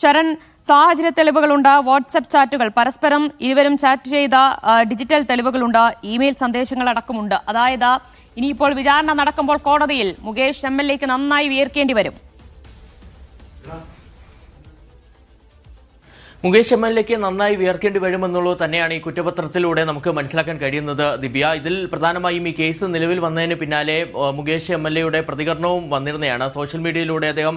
ശരൺ, സാഹചര്യ തെളിവുകളുണ്ട്, വാട്സപ്പ് ചാറ്റുകൾ, പരസ്പരം ഇരുവരും ചാറ്റ് ചെയ്ത ഡിജിറ്റൽ തെളിവുകളുണ്ട്, ഇമെയിൽ സന്ദേശങ്ങൾ അടക്കമുണ്ട്. അതായത് ഇനിയിപ്പോൾ വിചാരണ നടക്കുമ്പോൾ കോടതിയിൽ മുകേഷ് MLA ക്ക് നന്നായി വിയർക്കേണ്ടി വരും. മുകേഷ് MLA ക്ക് നന്നായി വിയർക്കേണ്ടി വരുമെന്നുള്ളത് തന്നെയാണ് ഈ കുറ്റപത്രത്തിലൂടെ നമുക്ക് മനസ്സിലാക്കാൻ കഴിയുന്നത്. ദിവ്യ, ഇതിൽ പ്രധാനമായും ഈ കേസ് നിലവിൽ വന്നതിന് പിന്നാലെ മുകേഷ് MLA പ്രതികരണവും വന്നിരുന്നതാണ്. സോഷ്യൽ മീഡിയയിലൂടെ അദ്ദേഹം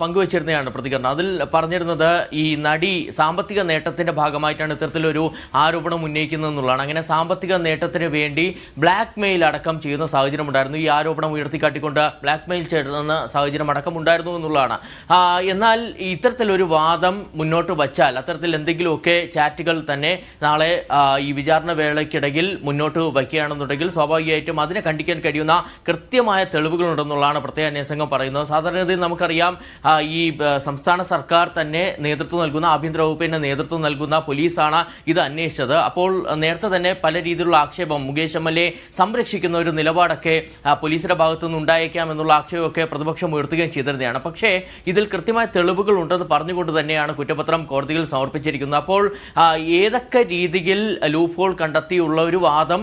പങ്കുവച്ചിരുന്നതാണ് പ്രതികരണം. അതിൽ പറഞ്ഞിരുന്നത് ഈ നടി സാമ്പത്തിക നേട്ടത്തിന്റെ ഭാഗമായിട്ടാണ് ഇത്തരത്തിലൊരു ആരോപണം ഉന്നയിക്കുന്നതെന്നുള്ളതാണ്. അങ്ങനെ സാമ്പത്തിക നേട്ടത്തിന് വേണ്ടി ബ്ലാക്ക് മെയിൽ അടക്കം ചെയ്യുന്ന സാഹചര്യം ഉണ്ടായിരുന്നു. ഈ ആരോപണം ഉയർത്തിക്കാട്ടിക്കൊണ്ട് ബ്ലാക്ക് മെയിൽ ചെയ്യുന്ന സാഹചര്യം അടക്കം ഉണ്ടായിരുന്നു എന്നുള്ളതാണ്. എന്നാൽ ഇത്തരത്തിലൊരു വാദം മുന്നോട്ട് വച്ചാൽ അത്തരത്തിൽ എന്തെങ്കിലുമൊക്കെ ചാറ്റുകൾ തന്നെ നാളെ ഈ വിചാരണ വേളയ്ക്കിടയിൽ മുന്നോട്ട് വയ്ക്കുകയാണെന്നുണ്ടെങ്കിൽ സ്വാഭാവികമായിട്ടും അതിനെ കണ്ടിക്കാൻ കഴിയുന്ന കൃത്യമായ തെളിവുകളുണ്ടെന്നുള്ളതാണ് പ്രത്യേക അന്വേഷണ സംഘം പറയുന്നത്. സാധാരണഗതിയിൽ നമുക്കറിയാം ഈ സംസ്ഥാന സർക്കാർ തന്നെ നേതൃത്വം നൽകുന്ന, ആഭ്യന്തര വകുപ്പിന് നേതൃത്വം നൽകുന്ന പോലീസാണ് ഇത് അന്വേഷിച്ചത്. അപ്പോൾ നേരത്തെ തന്നെ പല രീതിയിലുള്ള ആക്ഷേപം, മുകേഷ് MLA സംരക്ഷിക്കുന്ന ഒരു നിലപാടൊക്കെ പോലീസിന്റെ ഭാഗത്തുനിന്ന് ഉണ്ടായേക്കാം എന്നുള്ള ആക്ഷേപമൊക്കെ പ്രതിപക്ഷം ഉയർത്തുകയും ചെയ്തിരുന്നതാണ്. പക്ഷേ ഇതിൽ കൃത്യമായ തെളിവുകൾ ഉണ്ടെന്ന് പറഞ്ഞുകൊണ്ട് തന്നെയാണ് കുറ്റപത്രം കോടതിയിൽ സമർപ്പിച്ചിരിക്കുന്നത്. അപ്പോൾ ഏതൊക്കെ രീതിയിൽ ലൂപ്പ് ഹോൾ കണ്ടെത്തിയുള്ള ഒരു വാദം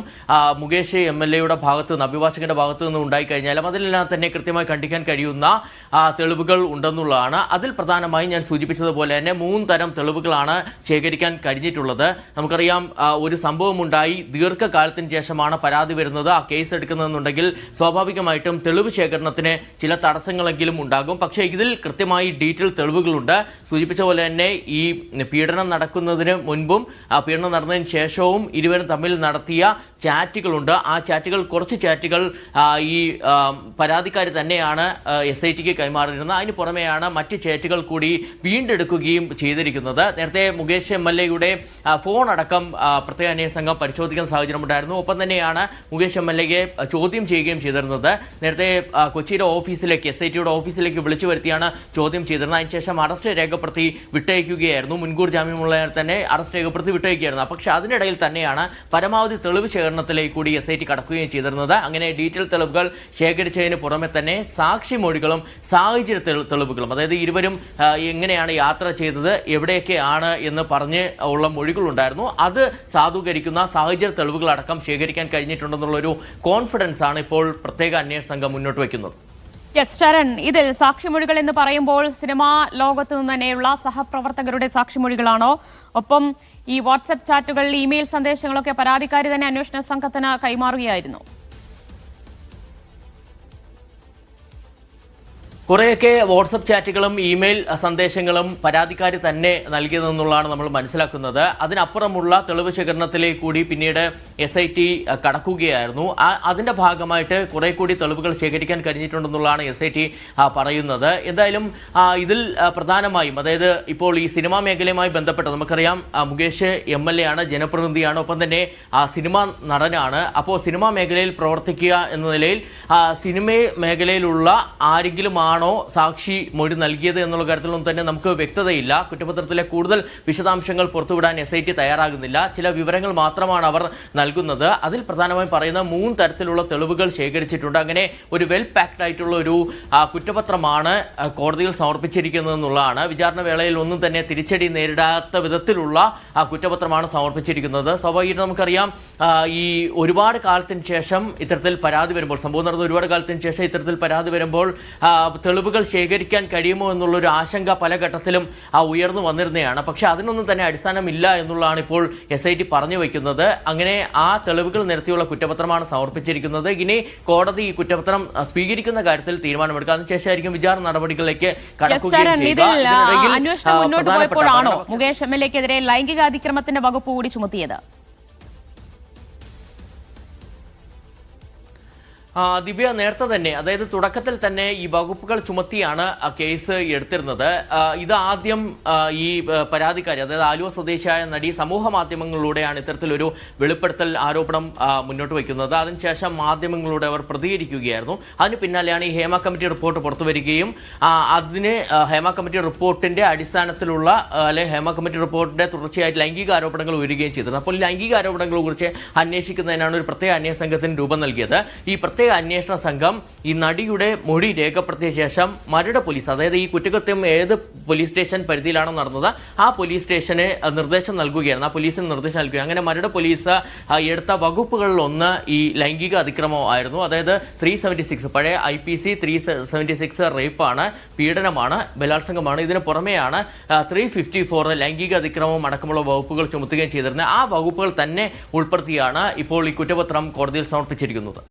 മുകേഷ് MLA ഭാഗത്ത് നിന്ന്, അഭിഭാഷകന്റെ ഭാഗത്ത് നിന്ന് ഉണ്ടായിക്കഴിഞ്ഞാലും അതിലെല്ലാം തന്നെ കൃത്യമായി കണ്ടിക്കാൻ കഴിയുന്ന തെളിവുകൾ ഉണ്ടെന്നുള്ളതാണ്. അതിൽ പ്രധാനമായും ഞാൻ സൂചിപ്പിച്ചതുപോലെ തന്നെ 3 തരം തെളിവുകളാണ് ശേഖരിക്കാൻ കഴിഞ്ഞിട്ടുള്ളത്. നമുക്കറിയാം, ഒരു സംഭവം ഉണ്ടായി ദീർഘകാലത്തിന് ശേഷമാണ് പരാതി വരുന്നത്, ആ കേസ് എടുക്കുന്നതെന്നുണ്ടെങ്കിൽ സ്വാഭാവികമായിട്ടും തെളിവ് ശേഖരണത്തിന് ചില തടസ്സങ്ങളെങ്കിലും ഉണ്ടാകും. പക്ഷേ ഇതിൽ കൃത്യമായി ഡീറ്റെയിൽ തെളിവുകളുണ്ട്. സൂചിപ്പിച്ച പോലെ തന്നെ ഈ പീഡനം നടക്കുന്നതിന് മുൻപും പീഡനം നടന്നതിന് ശേഷവും ഇരുവരും തമ്മിൽ നടത്തിയ ചാറ്റുകളുണ്ട്. ആ ചാറ്റുകൾ, കുറച്ച് ചാറ്റുകൾ ഈ പരാതിക്കാർ തന്നെയാണ് SIT ക്ക് കൈമാറിയിരുന്നത്. അതിന് പുറമെയാണ് മറ്റ് ചാറ്റുകൾ കൂടി വീണ്ടെടുക്കുകയും ചെയ്തിരിക്കുന്നത്. നേരത്തെ മുകേഷ് MLA ഫോൺ അടക്കം പ്രത്യേക അന്വേഷണ സംഘം പരിശോധിക്കുന്ന സാഹചര്യം ഉണ്ടായിരുന്നു. ഒപ്പം തന്നെയാണ് മുകേഷ് MLA ചോദ്യം ചെയ്യുകയും ചെയ്തിരുന്നത്. നേരത്തെ കൊച്ചിയിലെ ഓഫീസിലേക്ക്, SIT ഓഫീസിലേക്ക് വിളിച്ചു വരുത്തിയാണ് ചോദ്യം ചെയ്തിരുന്നത്. അതിനുശേഷം അറസ്റ്റ് രേഖപ്പെടുത്തി വിട്ടയക്കുകയായിരുന്നു. മുൻകൂർ ജാമ്യമുള്ളവരെ തന്നെ അറസ്റ്റ് രേഖപ്പെടുത്തി വിട്ടയക്കുകയായിരുന്നു. പക്ഷെ അതിനിടയിൽ തന്നെയാണ് പരമാവധി തെളിവ് ശേഖരണത്തിലേക്ക് കൂടി SIT കടക്കുകയും ചെയ്തിരുന്നത്. അങ്ങനെ ഡീറ്റെയിൽ തെളിവുകൾ ശേഖരിച്ചതിന് പുറമെ തന്നെ സാക്ഷിമൊഴികളും സാഹചര്യ തെളിവുകളും, അതായത് ഇരുവരും എങ്ങനെയാണ് യാത്ര ചെയ്തത്, എവിടെയൊക്കെയാണ് എന്ന് പറഞ്ഞ് ഉള്ള മൊഴികളുണ്ടായിരുന്നു. അത് സാധൂകരിക്കുന്ന സാഹചര്യ തെളിവുകളടക്കം ശേഖരിക്കാൻ കഴിഞ്ഞിട്ടുണ്ടെന്നുള്ളൊരു കോൺഫിഡൻസ് ആണ് ഇപ്പോൾ പ്രത്യേക അന്വേഷണ സംഘം മുന്നോട്ട് വയ്ക്കുന്നത്. ശരൺ, ഇതിൽ സാക്ഷിമൊഴികൾ എന്ന് പറയുമ്പോൾ സിനിമാ ലോകത്തു നിന്ന് തന്നെയുള്ള സഹപ്രവർത്തകരുടെ സാക്ഷിമൊഴികളാണോ? ഒപ്പം ഈ വാട്സ്ആപ്പ് ചാറ്റുകൾ, ഇമെയിൽ സന്ദേശങ്ങളൊക്കെ പരാതിക്കാരി തന്നെ അന്വേഷണ സംഘത്തിന് കൈമാറുകയായിരുന്നു. കുറേയൊക്കെ വാട്സപ്പ് ചാറ്റുകളും ഇമെയിൽ സന്ദേശങ്ങളും പരാതിക്കാരി തന്നെ നൽകിയതെന്നുള്ളതാണ് നമ്മൾ മനസ്സിലാക്കുന്നത്. അതിനപ്പുറമുള്ള തെളിവ് ശേഖരണത്തിലേക്ക് കൂടി പിന്നീട് SIT കടക്കുകയായിരുന്നു. അതിന്റെ ഭാഗമായിട്ട് കുറെ കൂടി തെളിവുകൾ ശേഖരിക്കാൻ കഴിഞ്ഞിട്ടുണ്ടെന്നുള്ളതാണ് SIT പറയുന്നത്. എന്തായാലും ഇതിൽ പ്രധാനമായും, അതായത് ഇപ്പോൾ ഈ സിനിമാ മേഖലയുമായി ബന്ധപ്പെട്ട് നമുക്കറിയാം, മുകേഷ് MLA ആണ്, ജനപ്രതിനിധിയാണ്, ഒപ്പം തന്നെ സിനിമാ നടനാണ്. അപ്പോൾ സിനിമാ മേഖലയിൽ പ്രവർത്തിക്കുക എന്ന നിലയിൽ സിനിമ മേഖലയിലുള്ള ആരെങ്കിലും ആണോ സാക്ഷി മൊഴി നൽകിയത് എന്നുള്ള കാര്യത്തിലൊന്നും തന്നെ നമുക്ക് വ്യക്തതയില്ല. കുറ്റപത്രത്തിലെ കൂടുതൽ വിശദാംശങ്ങൾ പുറത്തുവിടാൻ SIT തയ്യാറാകുന്നില്ല. ചില വിവരങ്ങൾ മാത്രമാണ് അവർ നൽകുന്നത്. അതിൽ പ്രധാനമായും പറയുന്ന 3 തരത്തിലുള്ള തെളിവുകൾ ശേഖരിച്ചിട്ടുണ്ട്. അങ്ങനെ ഒരു വെൽ പാക്ഡ് ആയിട്ടുള്ള ഒരു കുറ്റപത്രമാണ് കോടതിയിൽ സമർപ്പിച്ചിരിക്കുന്നതെന്നുള്ളതാണ്. വിചാരണ വേളയിൽ ഒന്നും തന്നെ തിരിച്ചടി നേരിടാത്ത വിധത്തിലുള്ള കുറ്റപത്രമാണ് സമർപ്പിച്ചിരിക്കുന്നത്. സ്വാഭാവികമായിട്ടും നമുക്കറിയാം, ഈ ഒരുപാട് കാലത്തിന് ശേഷം ഇത്തരത്തിൽ പരാതി വരുമ്പോൾ, സംഭവം നടന്ന ഒരുപാട് കാലത്തിന് ശേഷം ഇത്തരത്തിൽ പരാതി വരുമ്പോൾ തെളിവുകൾ ശേഖരിക്കാൻ കഴിയുമോ എന്നുള്ളൊരു ആശങ്ക പല ഘട്ടത്തിലും ഉയർന്നു വന്നിരുന്നതാണ്. പക്ഷെ അതിനൊന്നും തന്നെ അടിസ്ഥാനമില്ല എന്നുള്ളതാണ് ഇപ്പോൾ SIT പറഞ്ഞു വയ്ക്കുന്നത്. അങ്ങനെ ആ തെളിവുകൾ നിരത്തിയുള്ള കുറ്റപത്രമാണ് സമർപ്പിച്ചിരിക്കുന്നത്. ഇനി കോടതി ഈ കുറ്റപത്രം സ്വീകരിക്കുന്ന കാര്യത്തിൽ തീരുമാനമെടുക്കുക. അതിനുശേഷമായിരിക്കും വിചാരണ നടപടികളിലേക്ക് കടക്കുകയും ചെയ്യുക. അന്വേഷണം മുന്നോട്ട് പോയപ്പോഴാണോ മുകേഷ് MLA-ക്കെതിരെ ലൈംഗികാതിക്രമത്തിന്റെ വകുപ്പ് കൂടി ചുമത്തിയത്? ദിവ്യ, നേരത്തെ തന്നെ, അതായത് തുടക്കത്തിൽ തന്നെ ഈ വകുപ്പുകൾ ചുമത്തിയാണ് കേസ് എടുത്തിരുന്നത്. ഇത് ആദ്യം ഈ പരാതിക്കാരി, അതായത് ആലുവ സ്വദേശിയായ നടി സമൂഹ മാധ്യമങ്ങളിലൂടെയാണ് ഇത്തരത്തിലൊരു വെളിപ്പെടുത്തൽ ആരോപണം മുന്നോട്ട് വയ്ക്കുന്നത്. അതിനുശേഷം മാധ്യമങ്ങളിലൂടെ അവർ പ്രതികരിക്കുകയായിരുന്നു. അതിന് പിന്നാലെയാണ് ഈ ഹേമ കമ്മിറ്റി റിപ്പോർട്ട് പുറത്തുവരികയും അതിന് ഹേമ കമ്മിറ്റി റിപ്പോർട്ടിന്റെ അടിസ്ഥാനത്തിലുള്ള, അല്ലെ ഹേമ കമ്മിറ്റി റിപ്പോർട്ടിന്റെ തുടർച്ചയായിട്ട് ലൈംഗിക ആരോപണങ്ങൾ ഉയരുകയും ചെയ്തത്. അപ്പോൾ ലൈംഗിക ആരോപണങ്ങളെ കുറിച്ച് അന്വേഷിക്കുന്നതിനാണ് ഒരു പ്രത്യേക അന്വേഷണ സംഘത്തിന് രൂപം നൽകിയത്. ഈ പ്രത്യേക പ്രത്യേക അന്വേഷണ സംഘം ഈ നടിയുടെ മൊഴി രേഖപ്പെടുത്തിയ ശേഷം മരട് പോലീസ്, അതായത് ഈ കുറ്റകൃത്യം ഏത് പോലീസ് സ്റ്റേഷൻ പരിധിയിലാണോ നടന്നത് ആ പോലീസ് സ്റ്റേഷന് നിർദ്ദേശം നൽകുകയാണ്, ആ പോലീസിന് നിർദ്ദേശം നൽകുകയാണ്. അങ്ങനെ മരട് പോലീസ് എടുത്ത വകുപ്പുകളിൽ ഒന്ന് ഈ ലൈംഗിക അതിക്രമം ആയിരുന്നു. അതായത് 376 പഴയ IPC 376 റേപ്പാണ്, പീഡനമാണ്, ബലാത്സംഗമാണ്. ഇതിന് പുറമെയാണ് 354 ലൈംഗിക അതിക്രമം അടക്കമുള്ള വകുപ്പുകൾ ചുമത്തുകയും ചെയ്തിരുന്നത്. ആ വകുപ്പുകൾ തന്നെ ഉൾപ്പെടുത്തിയാണ് ഇപ്പോൾ ഈ കുറ്റപത്രം കോടതിയിൽ സമർപ്പിച്ചിരിക്കുന്നത്.